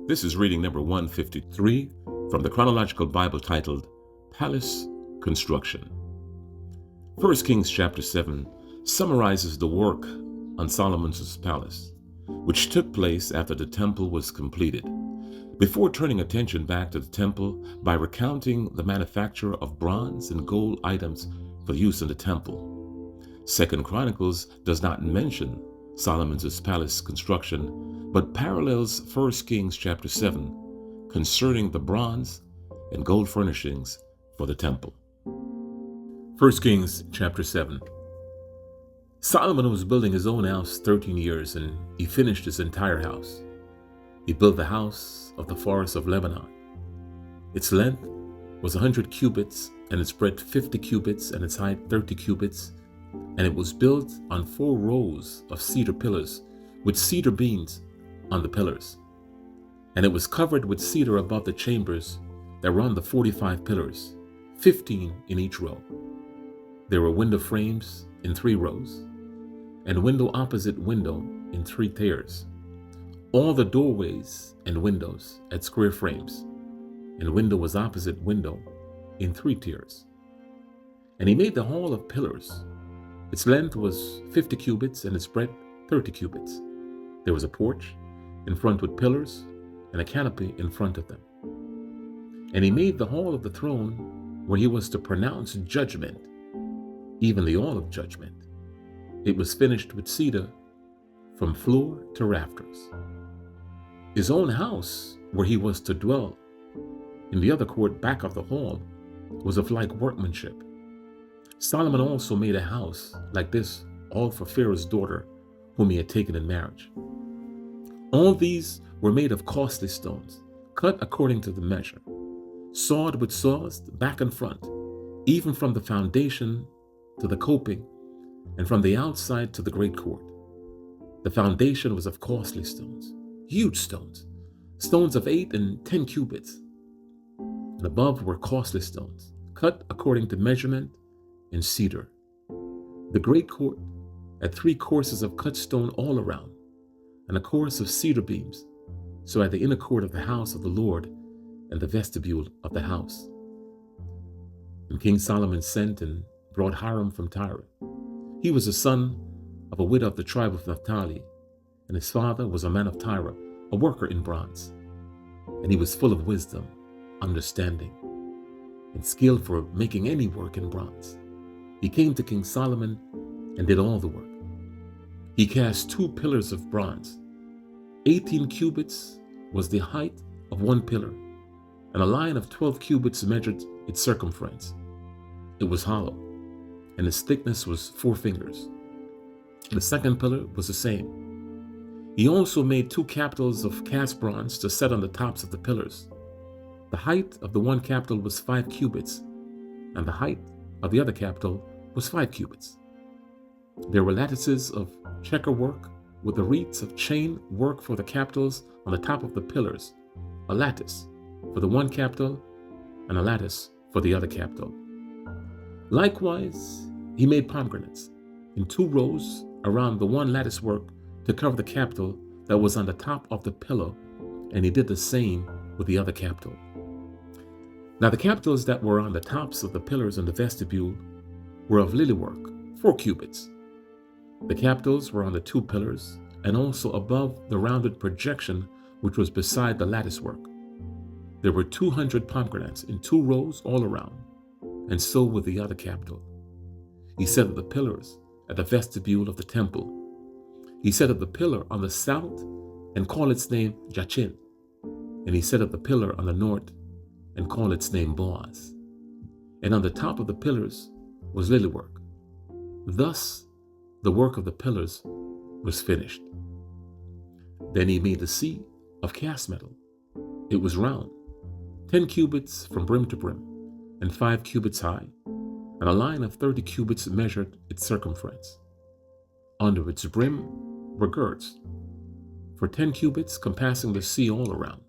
This is reading number 153 from the Chronological Bible titled Palace Construction. 1 Kings chapter 7 summarizes the work on Solomon's palace, which took place after the temple was completed, before turning attention back to the temple by recounting the manufacture of bronze and gold items for use in the temple. 2 Chronicles does not mention Solomon's palace construction, but parallels 1 Kings chapter 7 concerning the bronze and gold furnishings for the temple. 1 Kings chapter 7. Solomon was building his own house 13 years, and he finished his entire house. He built the house of the forest of Lebanon. Its length was 100 cubits, and its breadth 50 cubits, and its height 30 cubits. And it was built on 4 rows of cedar pillars with cedar beams on the pillars. And it was covered with cedar above the chambers that were on the 45 pillars, 15 in each row. There were window frames in 3 rows, and window opposite window in 3 tiers. All the doorways and windows had square frames, and window was opposite window in 3 tiers. And he made the hall of pillars. Its length was 50 cubits, and its breadth 30 cubits. There was a porch in front with pillars, and a canopy in front of them. And he made the hall of the throne where he was to pronounce judgment, even the hall of judgment. It was finished with cedar from floor to rafters. His own house, where he was to dwell, in the other court back of the hall, was of like workmanship. Solomon also made a house like this, all for Pharaoh's daughter, whom he had taken in marriage. All these were made of costly stones, cut according to the measure, sawed with saws back and front, even from the foundation to the coping, and from the outside to the great court. The foundation was of costly stones, huge stones, stones of 8 and 10 cubits. And above were costly stones, cut according to measurement in cedar. The great court had 3 courses of cut stone all around, and a course of cedar beams, so at the inner court of the house of the Lord and the vestibule of the house. And King Solomon sent and brought Hiram from Tyre. He was the son of a widow of the tribe of Naphtali, and his father was a man of Tyre, a worker in bronze. And he was full of wisdom, understanding, and skilled for making any work in bronze. He came to King Solomon and did all the work. He cast 2 pillars of bronze. 18 cubits was the height of 1 pillar, and a line of 12 cubits measured its circumference. It was hollow, and its thickness was 4 fingers. The second pillar was the same. He also made 2 capitals of cast bronze to set on the tops of the pillars. The height of the one capital was 5 cubits, and the height of the other capital was 5 cubits. There were lattices of checker work with the wreaths of chain work for the capitals on the top of the pillars, a lattice for the one capital and a lattice for the other capital. Likewise, he made pomegranates in 2 rows around the one lattice work to cover the capital that was on the top of the pillar, and he did the same with the other capital. Now the capitals that were on the tops of the pillars in the vestibule were of lily work, 4 cubits. The capitals were on the 2 pillars, and also above the rounded projection which was beside the lattice work. There were 200 pomegranates in 2 rows all around, and so with the other capital. He set up the pillars at the vestibule of the temple. He set up the pillar on the south and called its name Jachin, and he set up the pillar on the north and called its name Boaz. And on the top of the pillars was lily work. Thus the work of the pillars was finished. Then he made the sea of cast metal. It was round, 10 cubits from brim to brim, and 5 cubits high, and a line of 30 cubits measured its circumference. Under its brim were girds, for 10 cubits compassing the sea all around.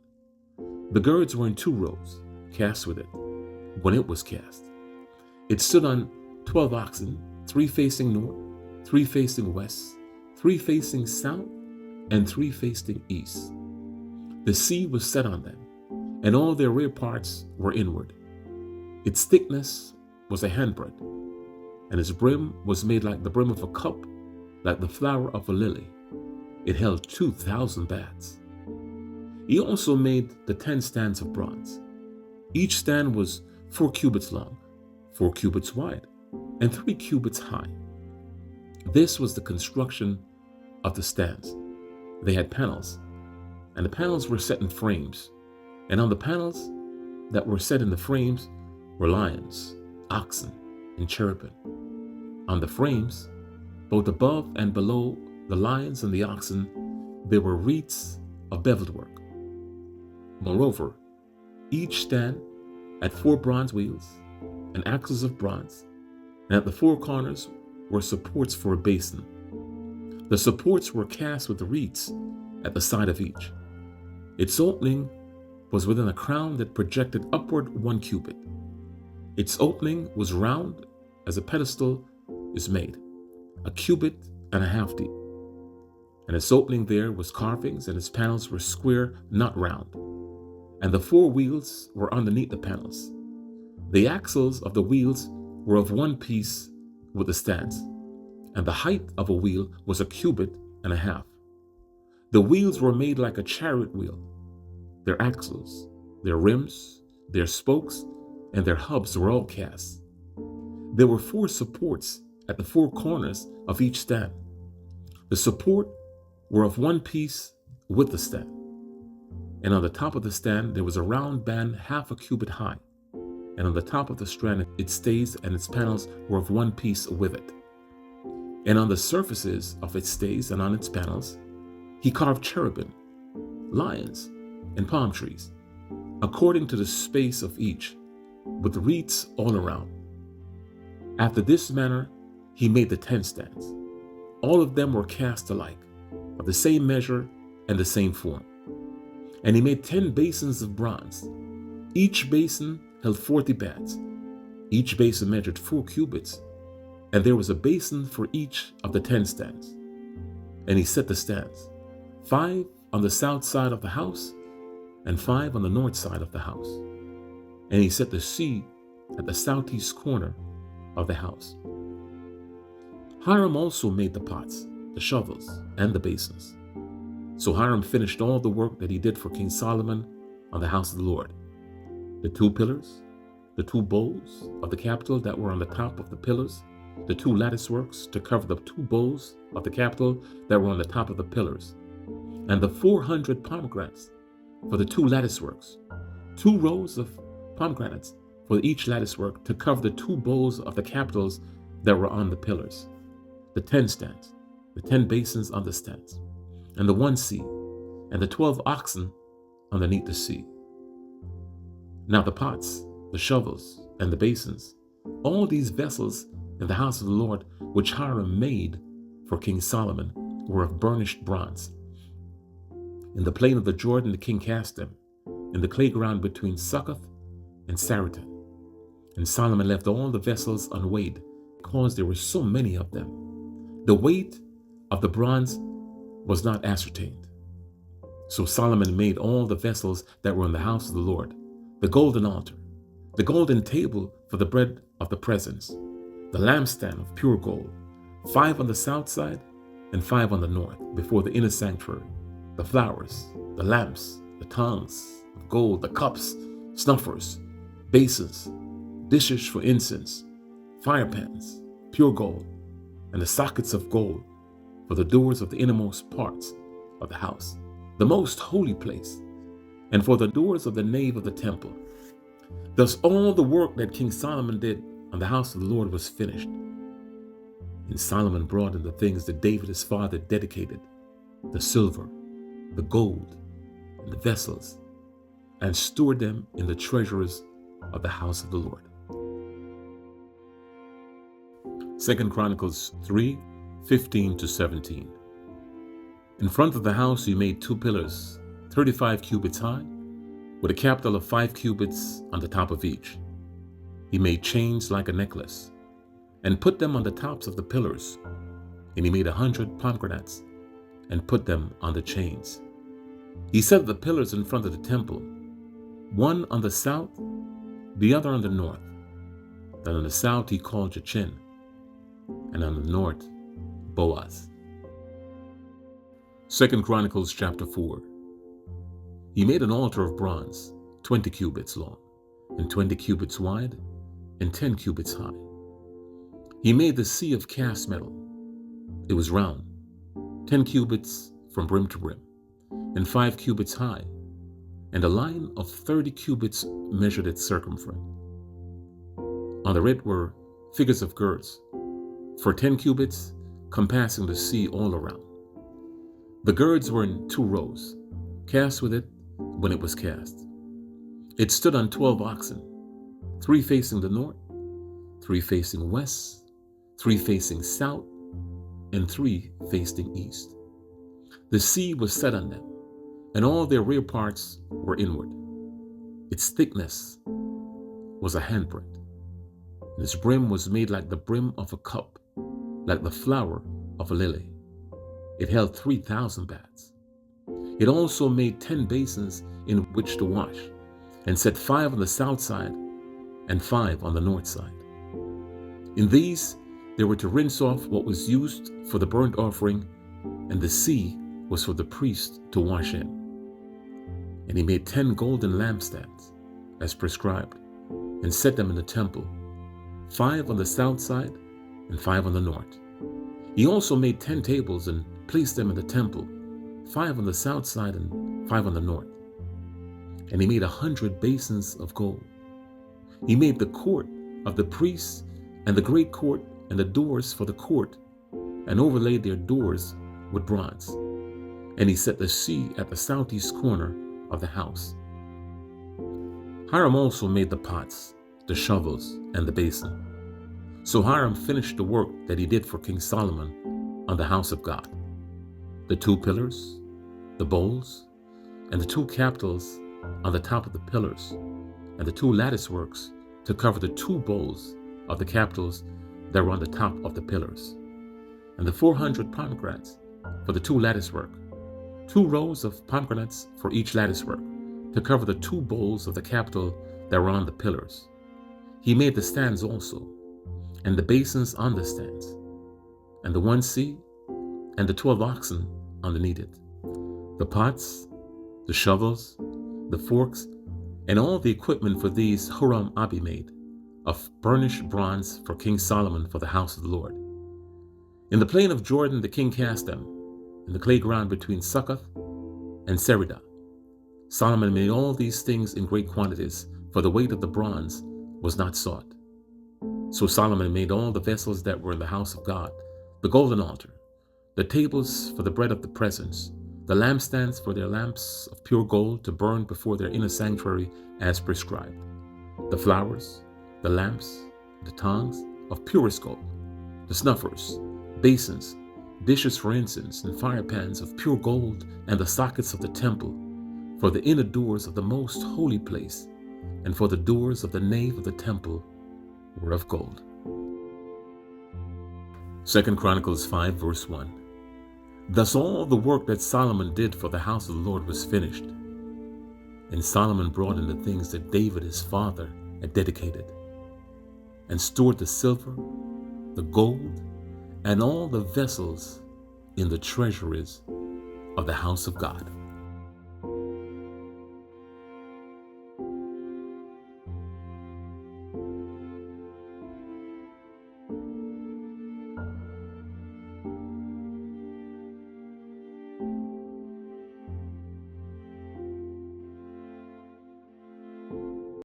The girds were in 2 rows, cast with it, when it was cast. It stood on 12 oxen, 3 facing north, 3 facing west, 3 facing south, and 3 facing east. The sea was set on them, and all their rear parts were inward. Its thickness was a handbreadth, and its brim was made like the brim of a cup, like the flower of a lily. It held 2,000 baths. He also made the 10 stands of bronze. Each stand was 4 cubits long, 4 cubits wide, and 3 cubits high. This was the construction of the stands. They had panels, and the panels were set in frames, and on the panels that were set in the frames were lions, oxen, and cherubim. On the frames, both above and below the lions and the oxen, there were wreaths of beveled work. Moreover, each stand had 4 bronze wheels and axles of bronze, and at the 4 corners were supports for a basin. The supports were cast with wreaths at the side of each. Its opening was within a crown that projected upward 1 cubit. Its opening was round as a pedestal is made, a cubit and a half deep. And its opening there was carvings, and its panels were square, not round. And the 4 wheels were underneath the panels. The axles of the wheels were of 1 piece with the stands, and the height of a wheel was a cubit and a half. The wheels were made like a chariot wheel. Their axles, their rims, their spokes, and their hubs were all cast. There were 4 supports at the 4 corners of each stand. The support were of 1 piece with the stand. And on the top of the stand there was a round band half a cubit high. And on the top of the stand its stays and its panels were of 1 piece with it. And on the surfaces of its stays and on its panels he carved cherubim, lions, and palm trees, according to the space of each, with wreaths all around. After this manner he made the 10 stands. All of them were cast alike, of the same measure and the same form. And he made 10 basins of bronze. Each basin held 40 baths. Each basin measured 4 cubits, and there was a basin for each of the 10 stands. And he set the stands, 5 on the south side of the house, and 5 on the north side of the house. And he set the sea at the southeast corner of the house. Hiram also made the pots, the shovels, and the basins. So Hiram finished all the work that he did for King Solomon on the house of the Lord. The 2 pillars, the 2 bowls of the capital that were on the top of the pillars, the 2 lattice works to cover the 2 bowls of the capital that were on the top of the pillars, and the 400 pomegranates for the 2 lattice works, 2 rows of pomegranates for each lattice work to cover the 2 bowls of the capitals that were on the pillars, the 10 stands, the 10 basins on the stands, and the 1 sea, and the 12 oxen underneath the sea. Now the pots, the shovels, and the basins, all these vessels in the house of the Lord which Hiram made for King Solomon were of burnished bronze. In the plain of the Jordan the king cast them, in the clay ground between Succoth and Saratan. And Solomon left all the vessels unweighed, because there were so many of them. The weight of the bronze was not ascertained. So Solomon made all the vessels that were in the house of the Lord, the golden altar, the golden table for the bread of the presence, the lampstand of pure gold, 5 on the south side and 5 on the north, before the inner sanctuary, the flowers, the lamps, the tongues of gold, the cups, snuffers, basins, dishes for incense, fire pans, pure gold, and the sockets of gold for the doors of the innermost parts of the house, the most holy place, and for the doors of the nave of the temple. Thus all the work that King Solomon did on the house of the Lord was finished. And Solomon brought in the things that David his father dedicated, the silver, the gold, and the vessels, and stored them in the treasuries of the house of the Lord. 2 Chronicles 3:15-17. In front of the house he made 2 pillars, 35 cubits high, with a capital of 5 cubits on the top of each. He made chains like a necklace, and put them on the tops of the pillars. And he made 100 pomegranates, and put them on the chains. He set the pillars in front of the temple, one on the south, the other on the north. Then on the south he called Jachin, and on the north Boaz. 2 Chronicles chapter 4. He made an altar of bronze, 20 cubits long, and 20 cubits wide, and 10 cubits high. He made the sea of cast metal. It was round, 10 cubits from brim to brim, and 5 cubits high, and a line of 30 cubits measured its circumference. On the red were figures of girds, for 10 cubits, compassing the sea all around. The girds were in 2 rows, cast with it when it was cast. It stood on 12 oxen, 3 facing the north, 3 facing west, 3 facing south, and 3 facing east. The sea was set on them, and all their rear parts were inward. Its thickness was a handbreadth, and its brim was made like the brim of a cup, like the flower of a lily. It held 3,000 baths. It also made 10 basins in which to wash, and set 5 on the south side and 5 on the north side. In these they were to rinse off what was used for the burnt offering, and the sea was for the priest to wash in. And he made 10 golden lampstands, as prescribed, and set them in the temple, 5 on the south side and 5 on the north. He also made 10 tables and placed them in the temple, 5 on the south side and 5 on the north. And he made 100 basins of gold. He made the court of the priests and the great court and the doors for the court, and overlaid their doors with bronze. And he set the sea at the southeast corner of the house. Hiram also made the pots, the shovels, and the basin. So Hiram finished the work that he did for King Solomon on the house of God. The 2 pillars, the bowls, and the 2 capitals on the top of the pillars, and the 2 lattice works to cover the 2 bowls of the capitals that were on the top of the pillars, and the 400 pomegranates for the 2 lattice work, 2 rows of pomegranates for each lattice work to cover the 2 bowls of the capital that were on the pillars. He made the stands also, and the basins on the stands, and the 1 sea, and the 12 oxen underneath it, the pots, the shovels, the forks, and all the equipment for these Huram-Abi made of burnished bronze for King Solomon for the house of the Lord. In the plain of Jordan the king cast them, in the clay ground between Succoth and Seridah. Solomon made all these things in great quantities, for the weight of the bronze was not sought. So Solomon made all the vessels that were in the house of God, the golden altar, the tables for the bread of the presence, the lampstands for their lamps of pure gold to burn before their inner sanctuary as prescribed, the flowers, the lamps, the tongs of purest gold, the snuffers, basins, dishes for incense, and fire pans of pure gold, and the sockets of the temple, for the inner doors of the most holy place, and for the doors of the nave of the temple were of gold. 2 Chronicles 5 verse 1. Thus all the work that Solomon did for the house of the Lord was finished. And Solomon brought in the things that David his father had dedicated, and stored the silver, the gold, and all the vessels in the treasuries of the house of God.